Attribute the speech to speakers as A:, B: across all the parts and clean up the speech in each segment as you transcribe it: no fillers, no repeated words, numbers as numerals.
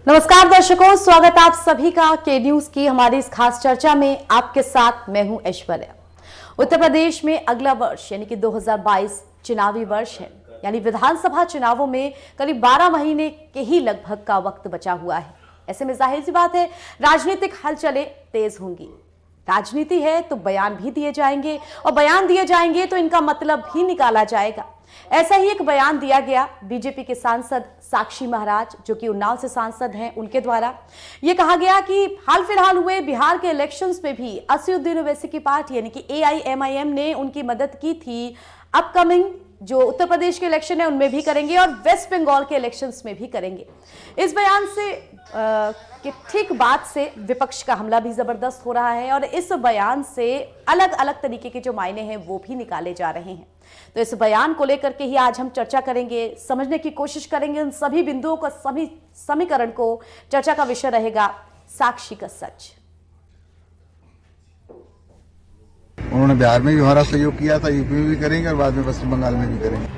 A: नमस्कार दर्शकों, स्वागत आप सभी का के न्यूज की हमारी इस खास चर्चा में। आपके साथ मैं हूं ऐश्वर्या। उत्तर प्रदेश में अगला वर्ष यानी कि 2022 चुनावी वर्ष है, यानी विधानसभा चुनावों में करीब 12 महीने के ही लगभग का वक्त बचा हुआ है। ऐसे में जाहिर सी बात है, राजनीतिक हलचलें तेज होंगी। राजनीति है तो बयान भी दिए जाएंगे, और बयान दिए जाएंगे तो इनका मतलब भी निकाला जाएगा। ऐसा ही एक बयान दिया गया बीजेपी के सांसद साक्षी महाराज, जो कि उन्नाव से सांसद हैं, उनके द्वारा। यह कहा गया कि हाल फिलहाल हुए बिहार के इलेक्शंस में भी असदुद्दीन ओवैसी की पार्टी यानी कि AIMIM ने उनकी मदद की थी। अपकमिंग जो उत्तर प्रदेश के इलेक्शन है उनमें भी करेंगे और वेस्ट बंगाल के इलेक्शंस में भी करेंगे। इस बयान से कि ठीक बात से विपक्ष का हमला भी जबरदस्त हो रहा है, और इस बयान से अलग अलग तरीके के जो मायने हैं वो भी निकाले जा रहे हैं। तो इस बयान को लेकर के ही आज हम चर्चा करेंगे, समझने की कोशिश करेंगे उन सभी बिंदुओं को, सभी समीकरण को। चर्चा का विषय रहेगा साक्षी का सच।
B: उन्होंने बिहार में भी हमारा सहयोग किया था, यूपी में भी करेंगे और बाद में पश्चिम बंगाल में भी करेंगे।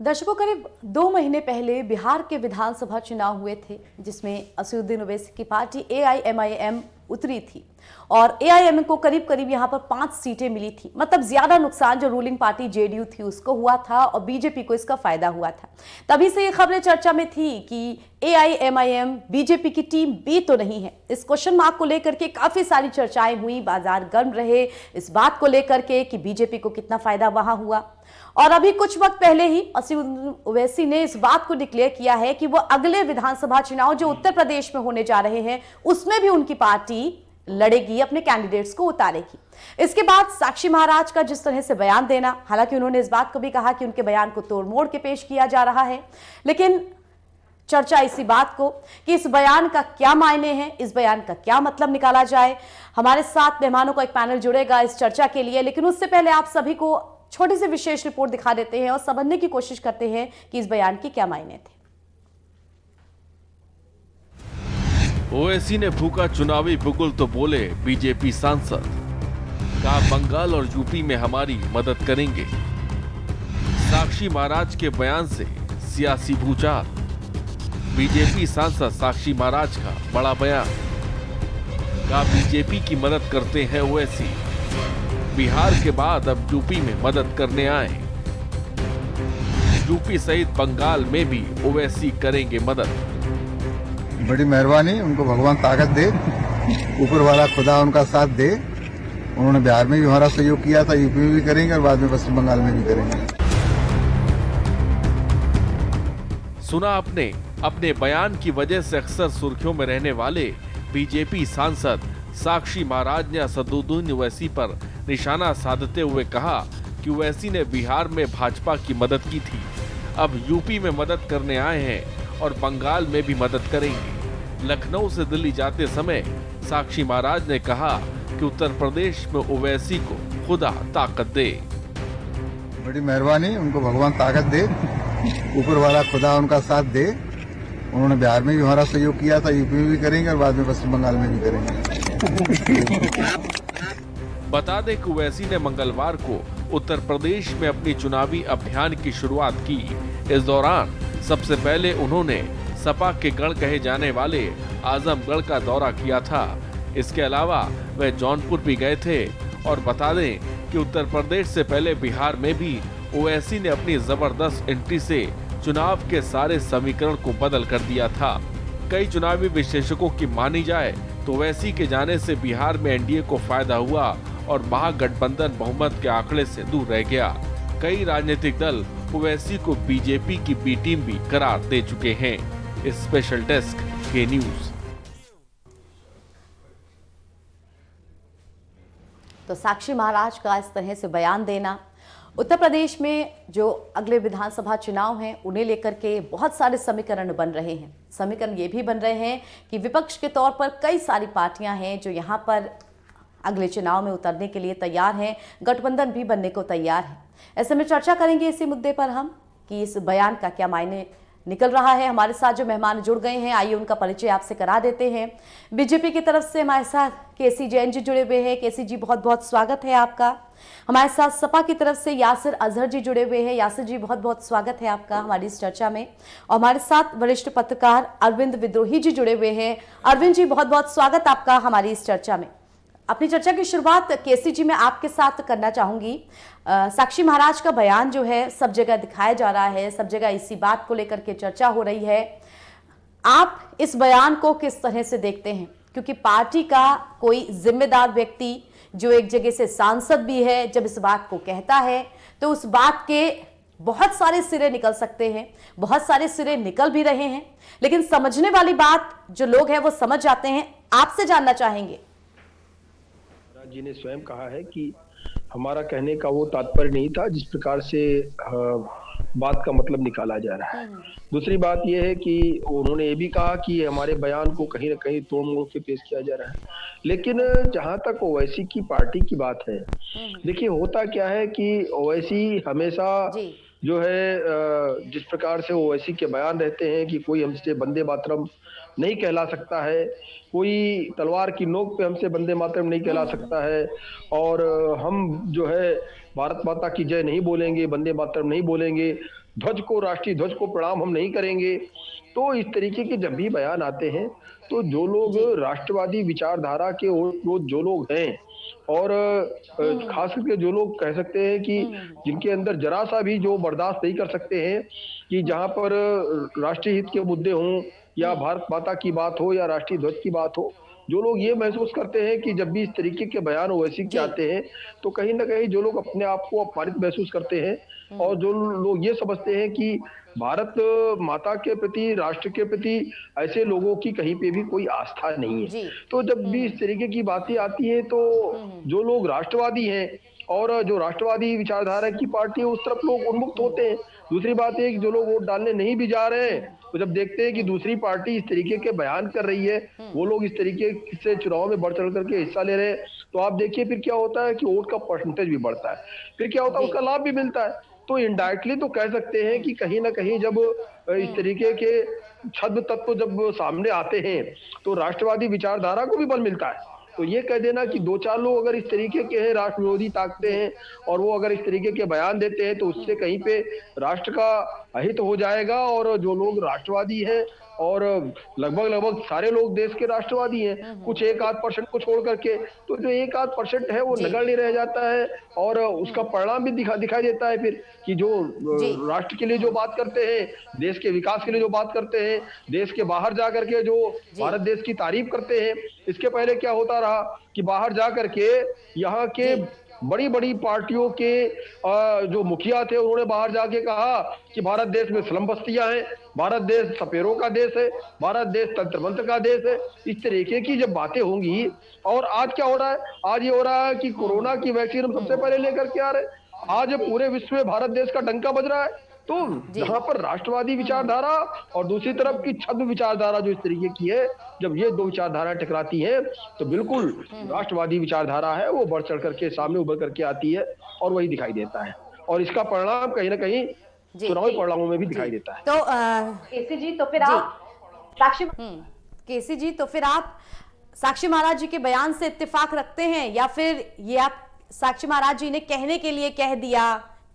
A: दर्शकों, करीब 2 महीने पहले बिहार के विधानसभा चुनाव हुए थे, जिसमें असदुद्दीन ओवैसी की पार्टी AIMIM उतरी थी, और AIMIM को करीब करीब यहां पर 5 सीटें मिली थी। मतलब ज्यादा नुकसान जो रूलिंग पार्टी JDU थी उसको हुआ था, और बीजेपी को इसका फायदा हुआ था। तभी से ये खबरें चर्चा में थी कि AIMIM बीजेपी की टीम बी तो नहीं है। इस क्वेश्चन मार्क को लेकर के काफी सारी चर्चाएं हुई, बाजार गर्म रहे इस बात को लेकर के कि बीजेपी को कितना फायदा वहां हुआ। और अभी कुछ वक्त पहले ही असदुद्दीन ओवैसी ने इस बात को डिक्लेयर किया है कि वो अगले विधानसभा चुनाव जो उत्तर प्रदेश में होने जा रहे हैं उसमें भी उनकी पार्टी लड़ेगी, अपने कैंडिडेट्स को उतारेगी। इसके बाद साक्षी महाराज का जिस तरह से बयान देना, हालांकि उन्होंने इस बात को भी कहा कि उनके बयान को तोड़ मोड़ के पेश किया जा रहा है, लेकिन चर्चा इसी बात को कि इस बयान का क्या मायने हैं, इस बयान का क्या मतलब निकाला जाए। हमारे साथ मेहमानों का एक पैनल जुड़ेगा इस चर्चा के लिए, लेकिन उससे पहले आप सभी को छोटी सी विशेष रिपोर्ट दिखा देते हैं और समझने की कोशिश करते हैं कि इस बयान के क्या मायने थे।
C: ओवैसी ने फूका चुनावी बुगुल तो बोले बीजेपी सांसद, कहा बंगाल और यूपी में हमारी मदद करेंगे। साक्षी महाराज के बयान से सियासी भूचाल, बीजेपी सांसद साक्षी महाराज का बड़ा बयान, कहा बीजेपी की मदद करते हैं ओवैसी, बिहार के बाद अब यूपी में मदद करने आए। यूपी सहित बंगाल में भी ओवैसी करेंगे मदद।
B: बड़ी मेहरबानी, उनको भगवान ताकत दे, ऊपर वाला खुदा उनका साथ दे। उन्होंने बिहार में भी हमारा सहयोग किया था, यूपी में भी करेंगे और बाद में पश्चिम बंगाल में भी करेंगे।
C: सुना आपने, अपने बयान की वजह से अक्सर सुर्खियों में रहने वाले बीजेपी सांसद साक्षी महाराज ने असदुद्दीन ओवैसी पर निशाना साधते हुए कहा कि ओवैसी ने बिहार में भाजपा की मदद की थी, अब यूपी में मदद करने आए हैं और बंगाल में भी मदद करेंगे। लखनऊ से दिल्ली जाते समय साक्षी महाराज ने कहा कि उत्तर प्रदेश में ओवैसी को खुदा ताकत दे।
B: बड़ी मेहरबानी, उनको भगवान ताकत दे, ऊपर वाला खुदा उनका साथ दे। उन्होंने बिहार में भी हमारा सहयोग किया था, यूपी में भी करेंगे और बाद में पश्चिम बंगाल में भी करेंगे।
C: बता दें कि ओवैसी ने मंगलवार को उत्तर प्रदेश में अपनी चुनावी अभियान की शुरुआत की। इस दौरान सबसे पहले उन्होंने सपा के गढ़ कहे जाने वाले आजमगढ़ का दौरा किया था। इसके अलावा वे जौनपुर भी गए थे। और बता दें कि उत्तर प्रदेश से पहले बिहार में भी ओवैसी ने अपनी जबरदस्त एंट्री से चुनाव के सारे समीकरण को बदल कर दिया था। कई चुनावी विश्लेषकों की मानी जाए तो ओवैसी के जाने से बिहार में एनडीए को फायदा हुआ और महागठबंधन बहुमत के आंकड़े से दूर रह गया। कई राजनीतिक दल ओवैसी को बीजेपी की बी टीम भी करार दे चुके हैं। स्पेशल डेस्क के न्यूज।
A: तो साक्षी महाराज का इस तरह से बयान देना, उत्तर प्रदेश में जो अगले विधानसभा चुनाव हैं उन्हें लेकर के बहुत सारे समीकरण बन रहे हैं। समीकरण ये भी बन रहे हैं कि विपक्ष के तौर पर कई सारी पार्टियां हैं जो यहां पर अगले चुनाव में उतरने के लिए तैयार हैं, गठबंधन भी बनने को तैयार है। ऐसे में चर्चा करेंगे इसी मुद्दे पर हम कि इस बयान का क्या मायने निकल रहा है। हमारे साथ जो मेहमान जुड़ गए हैं, आइए उनका परिचय आपसे करा देते हैं। बीजेपी की तरफ से हमारे साथ केसी जैन जी जुड़े हुए हैं। केसी जी, बहुत बहुत स्वागत है आपका। हमारे साथ सपा की तरफ से यासिर अजहर जी जुड़े हुए हैं। यासिर जी, बहुत बहुत स्वागत है आपका हमारी इस चर्चा में। और हमारे साथ वरिष्ठ पत्रकार अरविंद विद्रोही जी जुड़े हुए हैं। अरविंद जी, बहुत बहुत स्वागत आपका हमारी इस चर्चा में। अपनी चर्चा की शुरुआत केसी जी मैं आपके साथ करना चाहूंगी। साक्षी महाराज का बयान जो है सब जगह दिखाया जा रहा है, सब जगह इसी बात को लेकर के चर्चा हो रही है। आप इस बयान को किस तरह से देखते हैं? क्योंकि पार्टी का कोई जिम्मेदार व्यक्ति जो एक जगह से सांसद भी है, जब इस बात को कहता है तो उस बात के बहुत सारे सिरे निकल सकते हैं, बहुत सारे सिरे निकल भी रहे हैं, लेकिन समझने वाली बात जो लोग हैं वो समझ जाते हैं। आपसे जानना चाहेंगे।
D: जी ने स्वयं कहा है कि हमारा कहने का वो तात्पर्य नहीं था जिस प्रकार से बात का मतलब निकाला जा रहा है। दूसरी बात यह है कि उन्होंने ये भी कहा कि हमारे बयान को कहीं ना कहीं तोड़ मोड़ के पेश किया जा रहा है। लेकिन जहां तक ओवैसी की पार्टी की बात है, देखिए होता क्या है कि ओवैसी हमेशा जो है जिस प्रकार से ओवैसी के बयान रहते हैं कि कोई हमसे वंदे मातरम नहीं कहला सकता है, कोई तलवार की नोक पे हमसे वंदे मातरम नहीं कहला सकता है, और हम जो है भारत माता की जय नहीं बोलेंगे, वंदे मातरम नहीं बोलेंगे, ध्वज को, राष्ट्रीय ध्वज को प्रणाम हम नहीं करेंगे। तो इस तरीके के जब भी बयान आते हैं तो जो लोग राष्ट्रवादी विचारधारा के जो लोग हैं, और खास करके जो लोग कह सकते हैं कि जिनके अंदर जरा सा भी जो बर्दाश्त नहीं कर सकते हैं कि जहां पर राष्ट्रीय हित के मुद्दे हों या भारत माता की बात हो या राष्ट्रीय ध्वज की बात हो, जो लोग ये महसूस करते हैं कि जब भी इस तरीके के बयान ओवैसी के आते हैं तो कहीं ना कहीं जो लोग अपने आप को अपमानित महसूस करते हैं, और जो लोग ये समझते हैं कि भारत माता के प्रति, राष्ट्र के प्रति ऐसे लोगों की कहीं पे भी कोई आस्था नहीं है। तो जब भी इस तरीके की बातें आती है तो जो लोग राष्ट्रवादी हैं और जो राष्ट्रवादी विचारधारा की पार्टी है उस तरफ लोग उन्मुक्त होते हैं। दूसरी बात है कि जो लोग वोट डालने नहीं भी जा रहे हैं, तो जब देखते हैं कि दूसरी पार्टी इस तरीके के बयान कर रही है, वो लोग इस तरीके से चुनाव में बढ़ चढ़ करके हिस्सा ले रहे हैं, तो आप देखिए फिर क्या होता है कि वोट का परसेंटेज भी बढ़ता है, फिर क्या होता है उसका लाभ भी मिलता है। तो इनडायरेक्टली तो कह सकते हैं कि कहीं ना कहीं जब इस तरीके के छद्म तत्व जब सामने आते हैं तो राष्ट्रवादी विचारधारा को भी बल मिलता है। तो ये कह देना कि दो चार लोग अगर इस तरीके के हैं, राष्ट्र विरोधी ताकतें हैं, और वो अगर इस तरीके के बयान देते हैं तो उससे कहीं पे राष्ट्र का अहित हो जाएगा, और जो लोग राष्ट्रवादी हैं, और लगभग सारे लोग देश के राष्ट्रवादी हैं, कुछ 1-8% को छोड़ करके, तो जो 1-8% है वो नगण्य नहीं रह जाता है, और उसका परिणाम भी दिखाई देता है फिर कि जो राष्ट्र के लिए जो बात करते हैं, देश के विकास के लिए जो बात करते हैं, देश के बाहर जा करके जो भारत देश की तारीफ करते हैं। इसके पहले क्या होता रहा कि बाहर जा करके यहाँ के बड़ी बड़ी पार्टियों के जो मुखिया थे उन्होंने बाहर जाके कहा कि भारत देश में स्लम बस्तियां हैं, भारत देश सपेरों का देश है, भारत देश तंत्र मंत्र का देश है। इस तरीके की जब बातें होंगी, और आज क्या हो रहा है, आज ये हो रहा है कि कोरोना की वैक्सीन हम सबसे पहले लेकर के आ रहे हैं। आज पूरे विश्व में भारत देश का डंका बज रहा है। तो जहां पर राष्ट्रवादी विचारधारा और दूसरी तरफ की छद्म विचारधारा जो इस तरीके की है, जब ये दो विचारधाराएं टकराती हैं तो बिल्कुल राष्ट्रवादी विचारधारा है वो बढ़ चढ़ करके सामने उभर करके आती है, और वही दिखाई देता है, और इसका परिणाम कहीं ना कहीं चुनावी परिणामों में भी दिखाई देता है।
A: तो केसी जी, तो फिर आप केसी जी, तो फिर आप साक्षी महाराज जी के बयान से इत्तेफाक रखते हैं, या फिर ये आप साक्षी महाराज जी ने कहने के लिए कह दिया,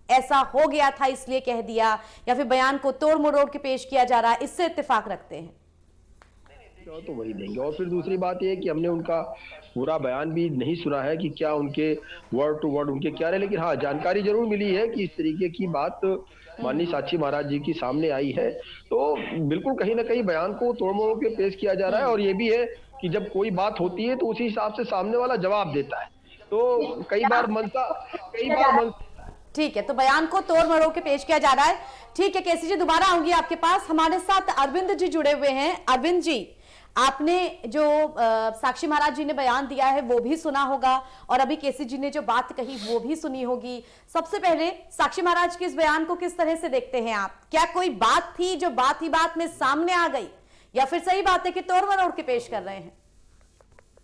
A: ऐसा हो गया था इसलिए कह दिया, या फिर बयान को तोड़ मरोड़ के पेश किया जा रहा है, इससे इत्तेफाक रखते हैं?
D: तो वही देंगे। और फिर दूसरी बात यह है कि हमने उनका पूरा बयान भी नहीं सुना है कि क्या उनके वर्ड टू वर्ड उनके क्या रहे, लेकिन हाँ जानकारी जरूर मिली है कि इस तरीके की बात माननीय साक्षी महाराज जी की सामने आई है। तो बिल्कुल कहीं ना कहीं बयान को तोड़ मरोड़ के पेश किया जा रहा है, और ये भी है कि जब कोई बात होती है तो उसी हिसाब से सामने वाला जवाब देता है। तो कई बार
A: ठीक है, तो बयान को तोड़ मरोड़ के पेश किया जा रहा है। ठीक है केसी जी, दोबारा आऊंगी आपके पास। हमारे साथ अरविंद जी जुड़े हुए हैं। अरविंद जी, आपने जो साक्षी महाराज जी ने बयान दिया है वो भी सुना होगा, और अभी केसी जी ने जो बात कही वो भी सुनी होगी। सबसे पहले साक्षी महाराज के इस बयान को किस तरह से देखते हैं आप? क्या कोई बात थी जो बात ही बात में सामने आ गई, या फिर सही बात है कि तोड़ मरोड़ के पेश कर रहे हैं?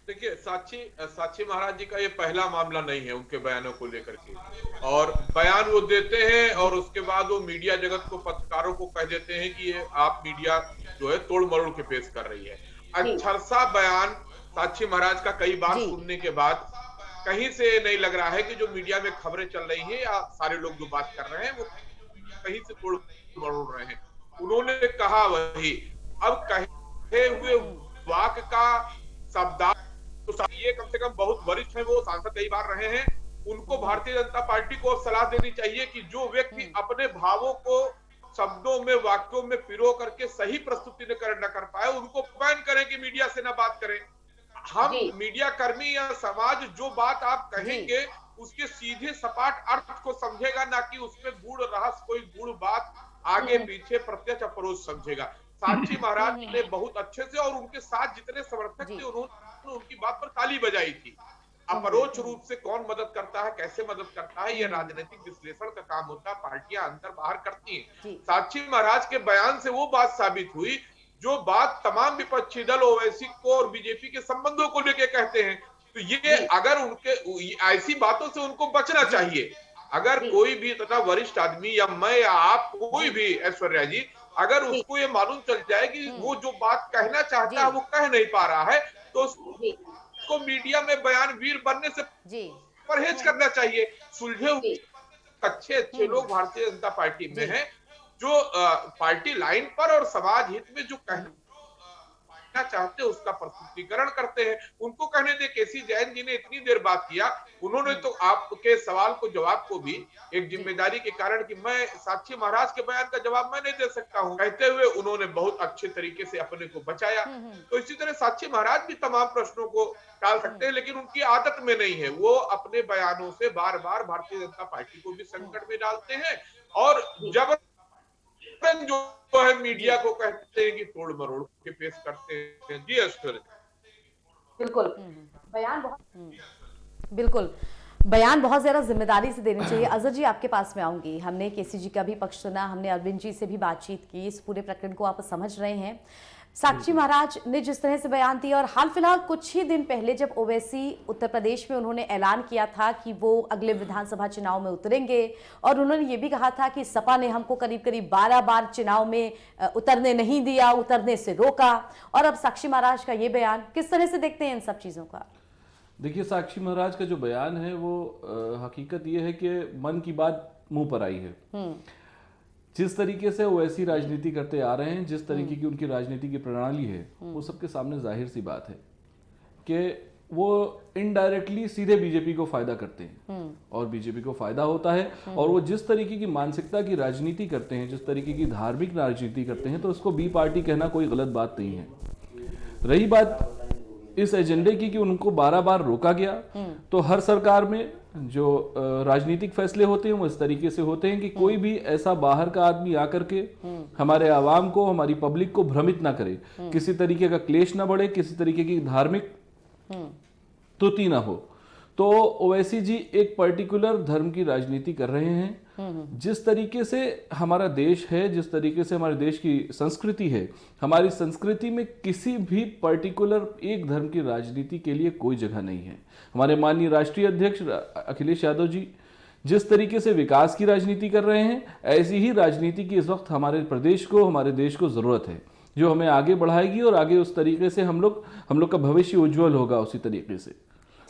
E: देखिए, साक्षी महाराज जी का ये पहला मामला नहीं है उनके बयानों को लेकर के। और बयान वो देते हैं और उसके बाद वो मीडिया जगत को, पत्रकारों को कह देते हैं कि ये आप मीडिया जो है तोड़ मरोड़ के पेश कर रही है। अच्छा सा बयान साक्षी महाराज का कई बार सुनने के बाद कहीं से नहीं लग रहा है कि जो मीडिया में खबरें चल रही है या सारे लोग जो बात कर रहे हैं वो कहीं से तोड़ मरोड़ रहे हैं। उन्होंने कहा वही, अब कहे हुए वाक का शब्दार्थ तो ये कम से कम बहुत वरिष्ठ है, वो सांसद कई बार रहे हैं। उनको भारतीय जनता पार्टी को सलाह देनी चाहिए कि जो व्यक्ति अपने भावों को शब्दों में, वाक्यों में पिरो करके सही प्रस्तुति न कर पाए, उनको बैन करें कि मीडिया से ना बात करें। हम मीडिया कर्मी या समाज जो बात आप कहेंगे उसके सीधे सपाट अर्थ को समझेगा, ना कि उसमें गूढ़ रहस्य, कोई गूढ़ बात आगे पीछे प्रत्यक्ष अपरोक्ष समझेगा। साक्षी महाराज ने बहुत अच्छे से, और उनके साथ जितने समर्थक थे उन्होंने उनकी बात पर ताली बजाई थी। अपरोक्ष रूप से कौन मदद करता है, कैसे मदद करता है, ये राजनीतिक विश्लेषण का काम होता है, पार्टियां अंदर बाहर करती हैं। साक्षी महाराज के बयान से वो बात साबित हुई जो बात तमाम विपक्षी दल ओवैसी को और बीजेपी के संबंधों को लेकर कहते हैं। तो ये अगर उनके ऐसी बातों से उनको बचना चाहिए। अगर कोई भी तथा वरिष्ठ आदमी या मैं या आप, कोई भी, ऐश्वर्या जी, अगर उसको ये मालूम चल जाए कि वो जो बात कहना चाहता है वो कह नहीं पा रहा है, तो उसको मीडिया में बयानवीर बनने से परहेज करना चाहिए। सुलझे हुए अच्छे लोग भारतीय जनता पार्टी में हैं, जो पार्टी लाइन पर और समाज हित में जो कहना चाहते हैं उसका प्रस्तुतिकरण करते हैं। उनको कहने दे। केसी जैन जी ने इतनी देर बात किया, उन्होंने तो आपके सवाल को, जवाब को भी एक जिम्मेदारी के कारण कि मैं साक्षी महाराज के बयान का जवाब मैं नहीं दे सकता हूं कहते हुए उन्होंने बहुत अच्छे तरीके से अपने को बचाया। तो इसी तरह साक्षी महाराज भी तमाम प्रश्नों को टाल सकते हैं, लेकिन उनकी आदत में नहीं है। वो अपने बयानों से बार बार भारतीय जनता पार्टी को भी संकट में डालते हैं, और जब जो है मीडिया को कहते हैं कि तोड़ मरोड़ के पेश करते हैं। जी ऐश्वर्या,
A: बिल्कुल बयान बहुत ज्यादा जिम्मेदारी से देनी चाहिए। अजहर जी, आपके पास में आऊंगी। हमने केसी जी का भी पक्ष सुना, हमने अरविंद जी से भी बातचीत की, इस पूरे प्रकरण को आप समझ रहे हैं। साक्षी महाराज ने जिस तरह से बयान दिया, और हाल फिलहाल कुछ ही दिन पहले जब ओवैसी उत्तर प्रदेश में उन्होंने ऐलान किया था कि वो अगले विधानसभा चुनाव में उतरेंगे, और उन्होंने ये भी कहा था कि सपा ने हमको करीब करीब 12 बार चुनाव में उतरने नहीं दिया, उतरने से रोका, और अब साक्षी महाराज का ये बयान, किस तरह से देखते हैं इन सब चीजों का?
F: देखिए, साक्षी महाराज का जो बयान है वो हकीकत ये है कि मन की बात मुंह पर आई है। जिस तरीके से वो ऐसी राजनीति करते आ रहे हैं, जिस तरीके की उनकी राजनीति की प्रणाली है, वो सबके सामने जाहिर सी बात है कि वो इनडायरेक्टली सीधे बीजेपी को फायदा करते हैं, और बीजेपी को फायदा होता है। और वो जिस तरीके की मानसिकता की राजनीति करते हैं, जिस तरीके की धार्मिक राजनीति करते हैं, तो उसको बी पार्टी कहना कोई गलत बात नहीं है। रही बात इस एजेंडे की कि उनको 12 बार रोका गया, तो हर सरकार में जो राजनीतिक फैसले होते हैं वो इस तरीके से होते हैं कि कोई भी ऐसा बाहर का आदमी आकर के हमारे आवाम को, हमारी पब्लिक को भ्रमित ना करे, किसी तरीके का क्लेश ना बढ़े, किसी तरीके की धार्मिक त्रुटि ना हो। तो ओवैसी जी एक पर्टिकुलर धर्म की राजनीति कर रहे हैं। जिस तरीके से हमारा देश है, जिस तरीके से हमारे देश की संस्कृति है, हमारी संस्कृति में किसी भी पर्टिकुलर एक धर्म की राजनीति के लिए कोई जगह नहीं है। हमारे माननीय राष्ट्रीय अध्यक्ष अखिलेश यादव जी जिस तरीके से विकास की राजनीति कर रहे हैं, ऐसी ही राजनीति की इस वक्त हमारे प्रदेश को, हमारे देश को जरूरत है, जो हमें आगे बढ़ाएगी, और आगे उस तरीके से हम लोग का भविष्य उज्जवल होगा उसी तरीके से।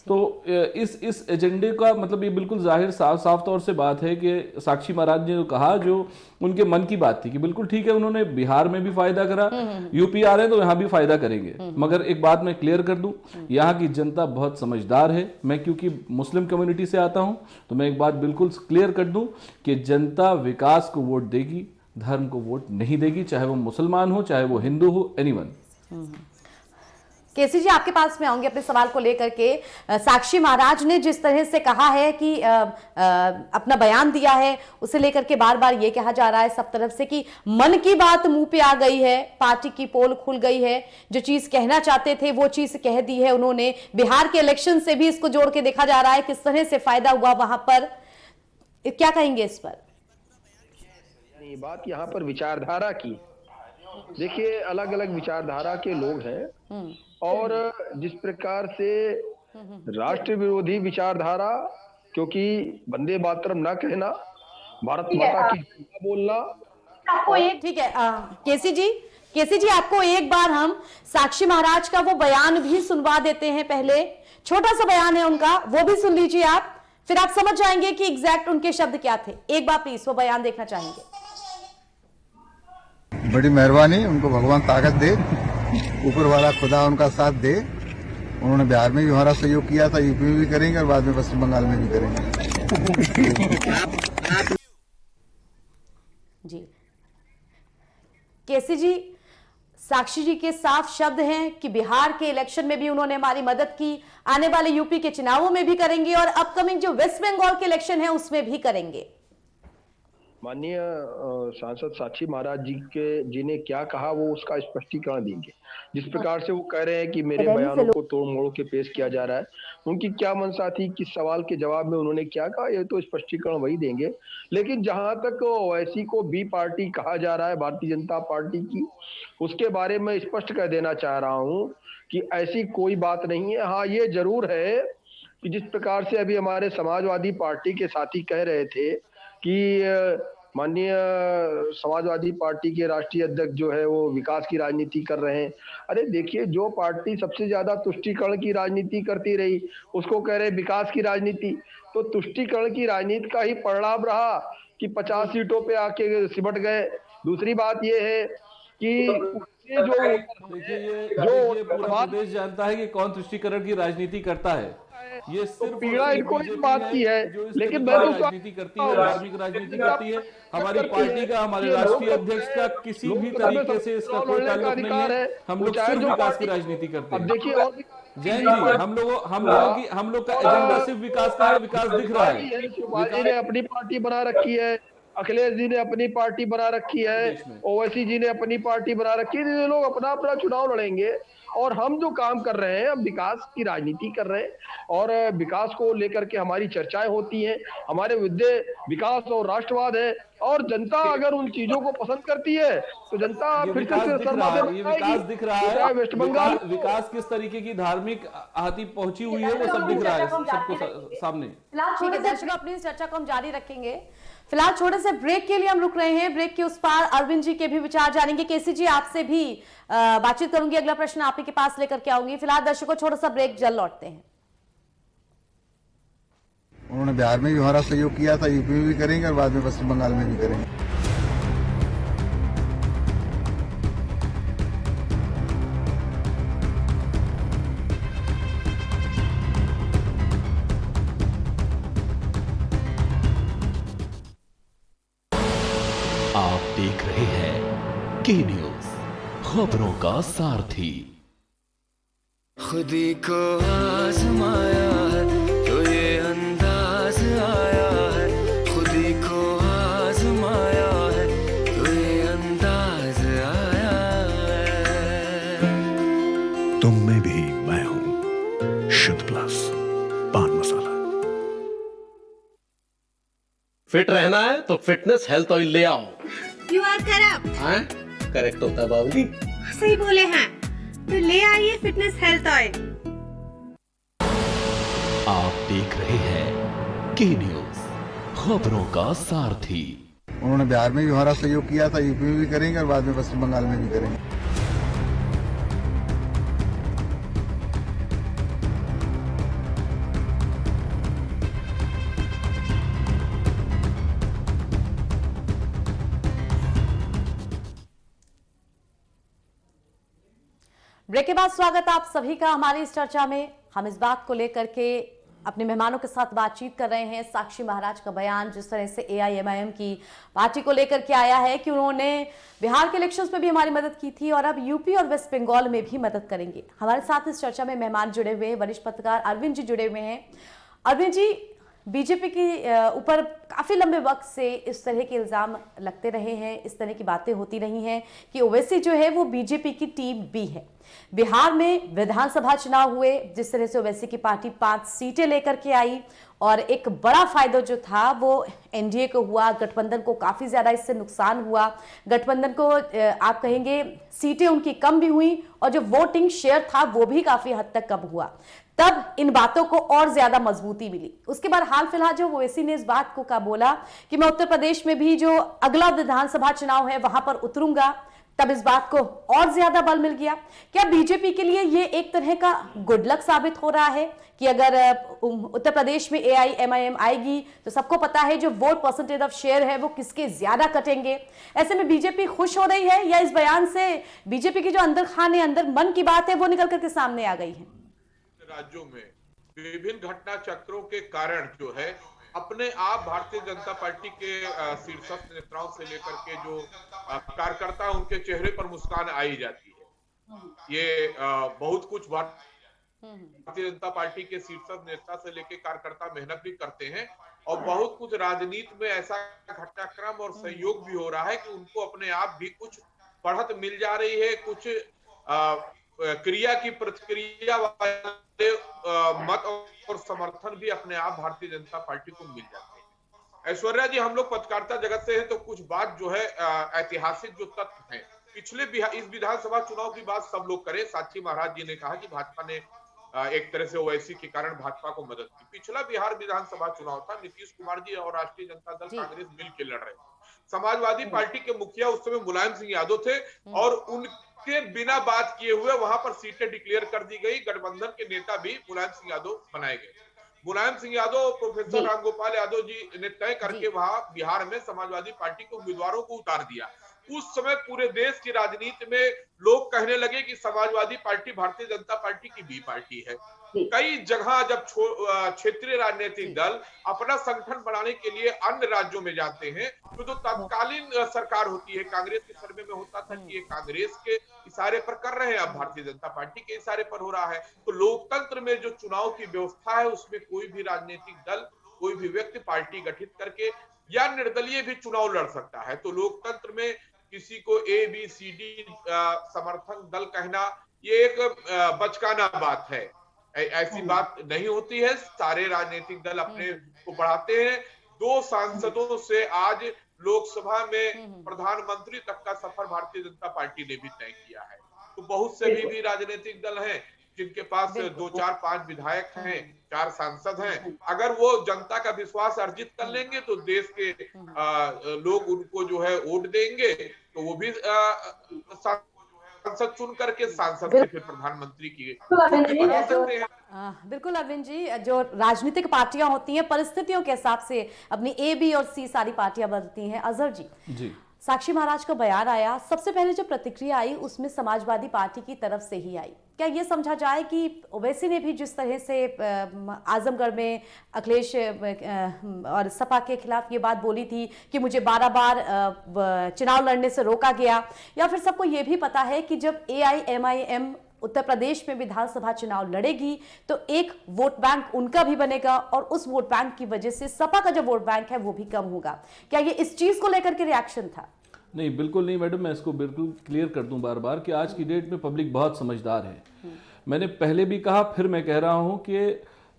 F: तो इस एजेंडे का मतलब ये बिल्कुल जाहिर साफ तौर से बात है कि साक्षी महाराज ने जो कहा, जो उनके मन की बात थी, कि बिल्कुल ठीक है, उन्होंने बिहार में भी फायदा करा, यूपी आ रहे हैं तो यहाँ भी फायदा करेंगे। मगर एक बात मैं क्लियर कर दूं, यहाँ की जनता बहुत समझदार है। मैं क्योंकि मुस्लिम कम्युनिटी से आता हूँ, तो मैं एक बात बिल्कुल क्लियर कर दूं कि जनता विकास को वोट देगी, धर्म को वोट नहीं देगी, चाहे वो मुसलमान हो, चाहे वो हिंदू हो, एनीवन।
A: केसी जी, आपके पास में आऊंगे अपने सवाल को लेकर के। साक्षी महाराज ने जिस तरह से कहा है कि अपना बयान दिया है, उसे लेकर के बार बार ये कहा जा रहा है सब तरफ से कि मन की बात मुंह पे आ गई है, पार्टी की पोल खुल गई है, जो चीज कहना चाहते थे वो चीज कह दी है उन्होंने। बिहार के इलेक्शन से भी इसको जोड़ के देखा जा रहा है, किस तरह से फायदा हुआ वहां पर, क्या कहेंगे इस पर?
D: बात यहाँ पर विचारधारा की, देखिए अलग अलग विचारधारा के लोग हैं और जिस प्रकार से राष्ट्र विरोधी विचारधारा, क्योंकि वंदे मातरम ना कहना, भारत माता की जय ना बोलना,
A: आपको एक ठीक है केसी जी आपको एक बार हम साक्षी महाराज का वो बयान भी सुनवा देते हैं। पहले छोटा सा बयान है उनका, वो भी सुन लीजिए आप, फिर आप समझ जाएंगे कि एग्जैक्ट उनके शब्द क्या थे। एक बार प्लीज वो बयान देखना चाहेंगे।
B: बड़ी मेहरबानी, उनको भगवान ताकत दे, ऊपर वाला खुदा उनका साथ दे। उन्होंने बिहार में भी हमारा सहयोग किया था, यूपी में भी करेंगे और बाद में पश्चिम बंगाल में भी करेंगे।
A: जी केसी जी, साक्षी जी के साफ शब्द हैं कि बिहार के इलेक्शन में भी उन्होंने हमारी मदद की, आने वाले यूपी के चुनावों में भी करेंगे और अपकमिंग जो वेस्ट बंगाल के इलेक्शन है उसमें भी करेंगे।
D: माननीय सांसद साक्षी महाराज जी ने क्या कहा वो उसका स्पष्टीकरण देंगे। जिस प्रकार से वो कह रहे हैं कि मेरे बयानों को तोड़ मोड़ के पेश किया जा रहा है, उनकी क्या मंशा थी, किस सवाल के जवाब में उन्होंने क्या कहा, ये तो स्पष्टीकरण वही देंगे। लेकिन जहां तक ओवैसी को बी पार्टी कहा जा रहा है भारतीय जनता पार्टी की, उसके बारे में स्पष्ट कर देना चाह रहा हूं कि ऐसी कोई बात नहीं है। हाँ, ये जरूर है कि जिस प्रकार से अभी हमारे समाजवादी पार्टी के साथी कह रहे थे कि माननीय समाजवादी पार्टी के राष्ट्रीय अध्यक्ष जो है वो विकास की राजनीति कर रहे हैं। अरे देखिए, जो पार्टी सबसे ज्यादा तुष्टीकरण की राजनीति करती रही उसको कह रहे विकास की राजनीति, तो तुष्टीकरण की राजनीति का ही परिणाम रहा कि 50 सीटों पे आके सिमट गए। दूसरी बात ये है कि जो
F: पूरा प्रदेश जानता है कि कौन तुष्टीकरण की राजनीति करता है। ये सिर्फ
D: पीड़ा इनको इस बात की है, लेकिन मैं तो
F: राजनीति करती है, धार्मिक राजनीति करती है। हमारी पार्टी का, हमारे राष्ट्रीय अध्यक्ष का किसी भी तरीके से इसका कोई ताल्लुक नहीं है। हम लोग सिर्फ विकास की राजनीति करते हैं।
D: अब देखिए
F: जैन जी, हम लोग का एजेंडा सिर्फ विकास का है, विकास दिख रहा है।
D: शिवपाल जी ने अपनी पार्टी बना रखी है, अखिलेश जी ने अपनी पार्टी बना रखी है, ओवैसी जी ने अपनी पार्टी बना रखी है। ये लोग अपना अपना चुनाव लड़ेंगे और हम जो काम कर रहे हैं, हम विकास की राजनीति कर रहे हैं और विकास को लेकर के हमारी चर्चाएं होती हैं। हमारे मुद्दे विकास और राष्ट्रवाद है और जनता अगर उन चीजों को पसंद करती है तो जनता फिर से
F: विकास दिख रहा है।
D: वेस्ट बंगाल
F: विकास किस तरीके की धार्मिक आहति पहुंची हुई है वो सब दिख रहा है सबको सामने।
A: ठीक है दर्शकों, अपनी चर्चा को हम जारी रखेंगे। फिलहाल छोटे से ब्रेक के लिए हम रुक रहे हैं। ब्रेक के उस पार अरविंद जी के भी विचार जानेंगे। केसी जी, आपसे भी बातचीत करूंगी, अगला प्रश्न आप ही के पास लेकर के आऊंगी। फिलहाल दर्शकों, छोटा सा ब्रेक, जल्द लौटते हैं।
B: उन्होंने बिहार में भी हमारा सहयोग किया था, यूपी में भी करेंगे और बाद में पश्चिम बंगाल में भी करेंगे।
G: आप देख रहे हैं के न्यूज, खबरों का सारथी।
H: खुदी को आजमाया है तो ये अंदाज आया है, खुदी को आजमाया है तो ये अंदाज आया है।
I: तुम में भी मैं हूं, शुद्ध प्लस पान मसाला।
J: फिट रहना है तो फिटनेस हेल्थ ऑयल ले आओ।
K: You are correct.
J: हाँ, करेक्ट होता है बाबूजी।
K: सही बोले हैं, तो ले आइए फिटनेस हेल्थ ऑयल।
G: आप देख रहे हैं के न्यूज, खबरों का सारथी।
B: उन्होंने बिहार में भी हमारा सहयोग किया था, यूपी में भी करेंगे और बाद में पश्चिम बंगाल में भी करेंगे।
A: ब्रेक के बाद स्वागत आप सभी का हमारी इस चर्चा में। हम इस बात को लेकर के अपने मेहमानों के साथ बातचीत कर रहे हैं। साक्षी महाराज का बयान जिस तरह से एआईएमआईएम की पार्टी को लेकर के आया है कि उन्होंने बिहार के इलेक्शंस में भी हमारी मदद की थी और अब यूपी और वेस्ट बंगाल में भी मदद करेंगे। हमारे साथ इस चर्चा में मेहमान जुड़े हुए हैं, वरिष्ठ पत्रकार अरविंद जी जुड़े हुए हैं। अरविंद जी, बीजेपी के ऊपर काफी लंबे वक्त से इस तरह के इल्जाम लगते रहे हैं, इस तरह की बातें होती रही हैं कि ओवैसी जो है वो बीजेपी की टीम बी है। बिहार में विधानसभा चुनाव हुए, जिस तरह से ओवैसी की पार्टी 5 सीटें लेकर के आई और एक बड़ा फायदा जो था वो एनडीए को हुआ, गठबंधन को काफी ज्यादा इससे नुकसान हुआ। गठबंधन को आप कहेंगे सीटें उनकी कम भी हुई और जो वोटिंग शेयर था वो भी काफी हद तक कम हुआ। तब इन बातों को और ज्यादा मजबूती मिली। उसके बाद हाल फिलहाल जो ओवैसी ने इस बात को बोला कि मैं उत्तर प्रदेश में भी जो अगला विधानसभा चुनाव है वहां पर उतरूंगा, तब इस बात को और ज्यादा बल मिल गया। क्या बीजेपी के लिए ये एक तरह का गुड लक साबित हो रहा है कि अगर उत्तर प्रदेश में AIMIM आएगी तो सबको पता है जो वोट परसेंटेज ऑफ शेयर है वो किसके ज्यादा कटेंगे? ऐसे में बीजेपी खुश हो रही है या इस बयान से बीजेपी की जो अंदर खाने अंदर मन की बात है वो निकल करके सामने आ गई है?
E: राज्यों में विभिन्न घटना चक्रों के कारण जो है अपने आप भारतीय जनता पार्टी के शीर्षस्थ नेताओं से लेकर के जो कार्यकर्ता उनके चेहरे पर मुस्कान आई जाती है। ये बहुत कुछ भारतीय जनता पार्टी के शीर्षस्थ नेता से लेकर कार्यकर्ता मेहनत भी करते हैं और बहुत कुछ राजनीति में ऐसा घटनाक्रम और सहयोग भी हो रहा है कि उनको अपने आप भी कुछ बढ़त मिल जा रही है, कुछ क्रिया की प्रतिक्रिया वाले मत और समर्थन भी अपने आप भारतीय जनता पार्टी को मिल जाते हैं। ऐश्वर्या जी, हम लोग पत्रकारिता जगत से हैं तो कुछ बात जो है ऐतिहासिक जो तथ्य हैं पिछले इस विधानसभा चुनाव की बात सब लोग करें। साक्षी महाराज जी ने कहा कि भाजपा ने एक तरह से ओवैसी के कारण भाजपा को मदद की। पिछला बिहार विधानसभा चुनाव था, नीतीश कुमार जी और राष्ट्रीय जनता दल कांग्रेस मिलकर लड़ रहे थे। समाजवादी पार्टी के मुखिया उस समय मुलायम सिंह यादव थे और उनके बिना बात किए हुए वहां पर सीटें डिक्लेयर कर दी गई। गठबंधन के नेता भी मुलायम सिंह यादव बनाए गए। मुलायम सिंह यादव, प्रोफेसर रामगोपाल यादव जी ने तय करके वहां बिहार में समाजवादी पार्टी के उम्मीदवारों को उतार दिया। उस समय पूरे देश की राजनीति में लोग कहने लगे कि समाजवादी पार्टी भारतीय जनता पार्टी की बी पार्टी है। कई जगह जब क्षेत्रीय राजनीतिक दल अपना संगठन बनाने के लिए अन्य राज्यों में जाते हैं तो जो तत्कालीन सरकार होती है, कांग्रेस के सर्वे में होता था कि ये कांग्रेस के इशारे पर कर रहे हैं, अब भारतीय जनता पार्टी के इशारे पर हो रहा है। तो लोकतंत्र में जो चुनाव की व्यवस्था है उसमें कोई भी राजनीतिक दल, कोई भी व्यक्ति पार्टी गठित करके या निर्दलीय भी चुनाव लड़ सकता है। तो लोकतंत्र में किसी को ABCD समर्थन दल कहना ये एक बचकाना बात है। ऐसी बात नहीं होती है। सारे राजनीतिक दल अपने को बढ़ाते हैं। 2 सांसदों से आज लोकसभा में प्रधानमंत्री तक का सफर भारतीय जनता पार्टी ने भी तय किया है। तो बहुत से भी राजनीतिक दल हैं जिनके पास 2, 4, 5 विधायक हैं, 4 सांसद हैं। अगर वो जनता का विश्वास अर्जित कर लेंगे तो देश के लोग उनको जो है वोट देंगे, तो वो भी सांसद चुन करके सांसद से फिर प्रधानमंत्री की बना सकते हैं।
A: बिल्कुल अरविंद जी, जो राजनीतिक पार्टियां होती हैं परिस्थितियों के हिसाब से अपनी A, B और C सारी पार्टियां बदलती हैं। अजहर जी, साक्षी महाराज का बयान आया, सबसे पहले जो प्रतिक्रिया आई उसमें समाजवादी पार्टी की तरफ से ही आई। क्या ये समझा जाए कि ओवैसी ने भी जिस तरह से आजमगढ़ में अखिलेश और सपा के खिलाफ ये बात बोली थी कि मुझे 12 बार चुनाव लड़ने से रोका गया, या फिर सबको ये भी पता है कि जब AIMIM उत्तर प्रदेश में विधानसभा चुनाव लड़ेगी तो एक वोट बैंक उनका भी बनेगा और उस वोट बैंक की वजह से सपा का जो वोट बैंक है वो भी कम होगा। क्या ये इस चीज को लेकर के रिएक्शन था?
F: नहीं, बिल्कुल नहीं मैडम, मैं इसको बिल्कुल क्लियर कर दूं बार बार कि आज की डेट में पब्लिक बहुत समझदार है। मैंने पहले भी कहा, फिर मैं कह रहा हूं कि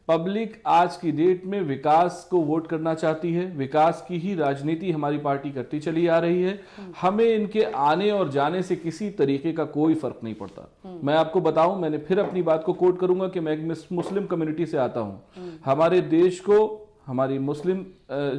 F: पब्लिक आज की डेट में विकास को वोट करना चाहती है। विकास की ही राजनीति हमारी पार्टी करती चली आ रही है। हमें इनके आने और जाने से किसी तरीके का कोई फर्क नहीं पड़ता। मैं आपको बताऊं, मैंने फिर अपनी बात को कोट करूंगा कि मैं एक मुस्लिम कम्युनिटी से आता हूं। हमारे देश को, हमारी मुस्लिम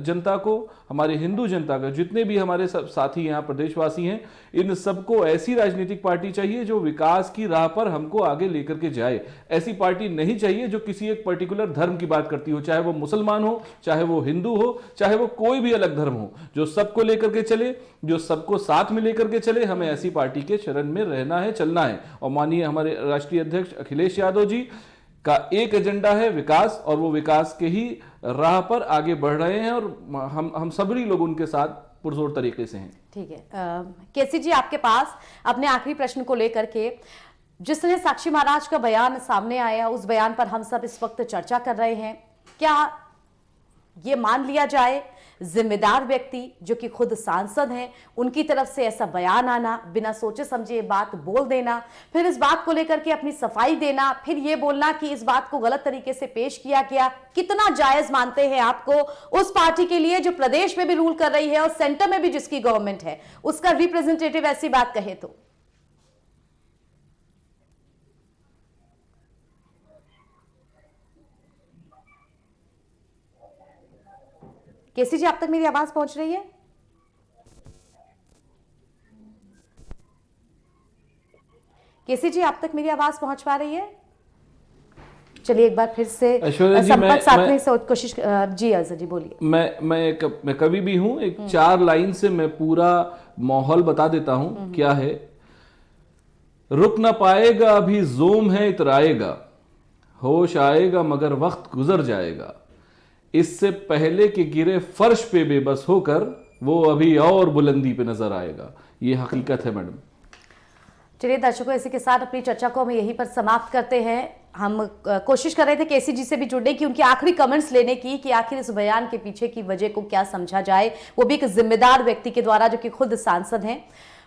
F: जनता को, हमारे हिंदू जनता का, जितने भी हमारे सब साथी यहाँ प्रदेशवासी हैं, इन सबको ऐसी राजनीतिक पार्टी चाहिए जो विकास की राह पर हमको आगे लेकर के जाए। ऐसी पार्टी नहीं चाहिए जो किसी एक पर्टिकुलर धर्म की बात करती हो, चाहे वो मुसलमान हो, चाहे वो हिंदू हो, चाहे वो कोई भी अलग धर्म हो, जो सबको लेकर के चले, जो सबको साथ में लेकर के चले। हमें ऐसी पार्टी के शरण में रहना है, चलना है। और माननीय हमारे राष्ट्रीय अध्यक्ष अखिलेश यादव जी का एक एजेंडा है विकास, और वो विकास के ही राह पर आगे बढ़ रहे हैं और हम सभी लोग उनके साथ पुरजोर तरीके से हैं। ठीक है,
A: केसी जी, आपके पास अपने आखिरी प्रश्न को लेकर के, जिस तरह साक्षी महाराज का बयान सामने आया उस बयान पर हम सब इस वक्त चर्चा कर रहे हैं, क्या ये मान लिया जाए, जिम्मेदार व्यक्ति जो कि खुद सांसद हैं, उनकी तरफ से ऐसा बयान आना, बिना सोचे समझे ये बात बोल देना, फिर इस बात को लेकर के अपनी सफाई देना, फिर ये बोलना कि इस बात को गलत तरीके से पेश किया गया, कितना जायज मानते हैं आपको उस पार्टी के लिए जो प्रदेश में भी रूल कर रही है और सेंटर में भी जिसकी गवर्नमेंट है, उसका रिप्रेजेंटेटिव ऐसी बात कहे तो? केसी जी, आप तक मेरी आवाज पहुंच रही है? केसी जी, आप तक मेरी आवाज पहुंच पा रही है? चलिए एक बार फिर से संपर्क साधने की कोशिश। जी अर्जा जी बोलिए।
F: मैं कवि भी हूं, एक 4 लाइन से मैं पूरा माहौल बता देता हूं क्या है। रुक ना पाएगा अभी जोम है इतराएगा, होश आएगा मगर वक्त गुजर जाएगा, इससे पहले कि गिरे फर्श पे बेबस होकर वो अभी और बुलंदी पे नजर आएगा। ये हकीकत है मैडम।
A: चलिए दर्शकों, इसी के साथ अपनी चर्चा को हम यहीं पर समाप्त करते हैं। हम कोशिश कर रहे थे केसी जी से भी जुड़ने की, उनके आखिरी कमेंट्स लेने की कि आखिर इस बयान के पीछे की वजह को क्या समझा जाए, वो भी एक जिम्मेदार व्यक्ति के द्वारा जो कि खुद सांसद हैं।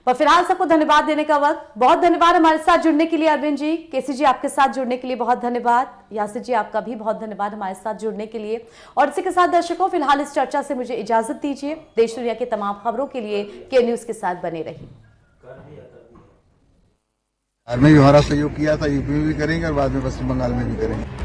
A: पर फिलहाल सबको धन्यवाद देने का वक्त। बहुत धन्यवाद हमारे साथ जुड़ने के लिए अरविंद जी। केसी जी, आपके साथ जुड़ने के लिए बहुत धन्यवाद। यासिर जी, आपका भी बहुत धन्यवाद हमारे साथ जुड़ने के लिए। और इसी के साथ दर्शकों, फिलहाल इस चर्चा से मुझे इजाजत दीजिए। देश दुनिया के तमाम खबरों के लिए के न्यूज के साथ बने रहिए।
B: बिहार में भी हमारा सहयोग किया था, यूपी में भी करेंगे और बाद में पश्चिम बंगाल में भी करेंगे।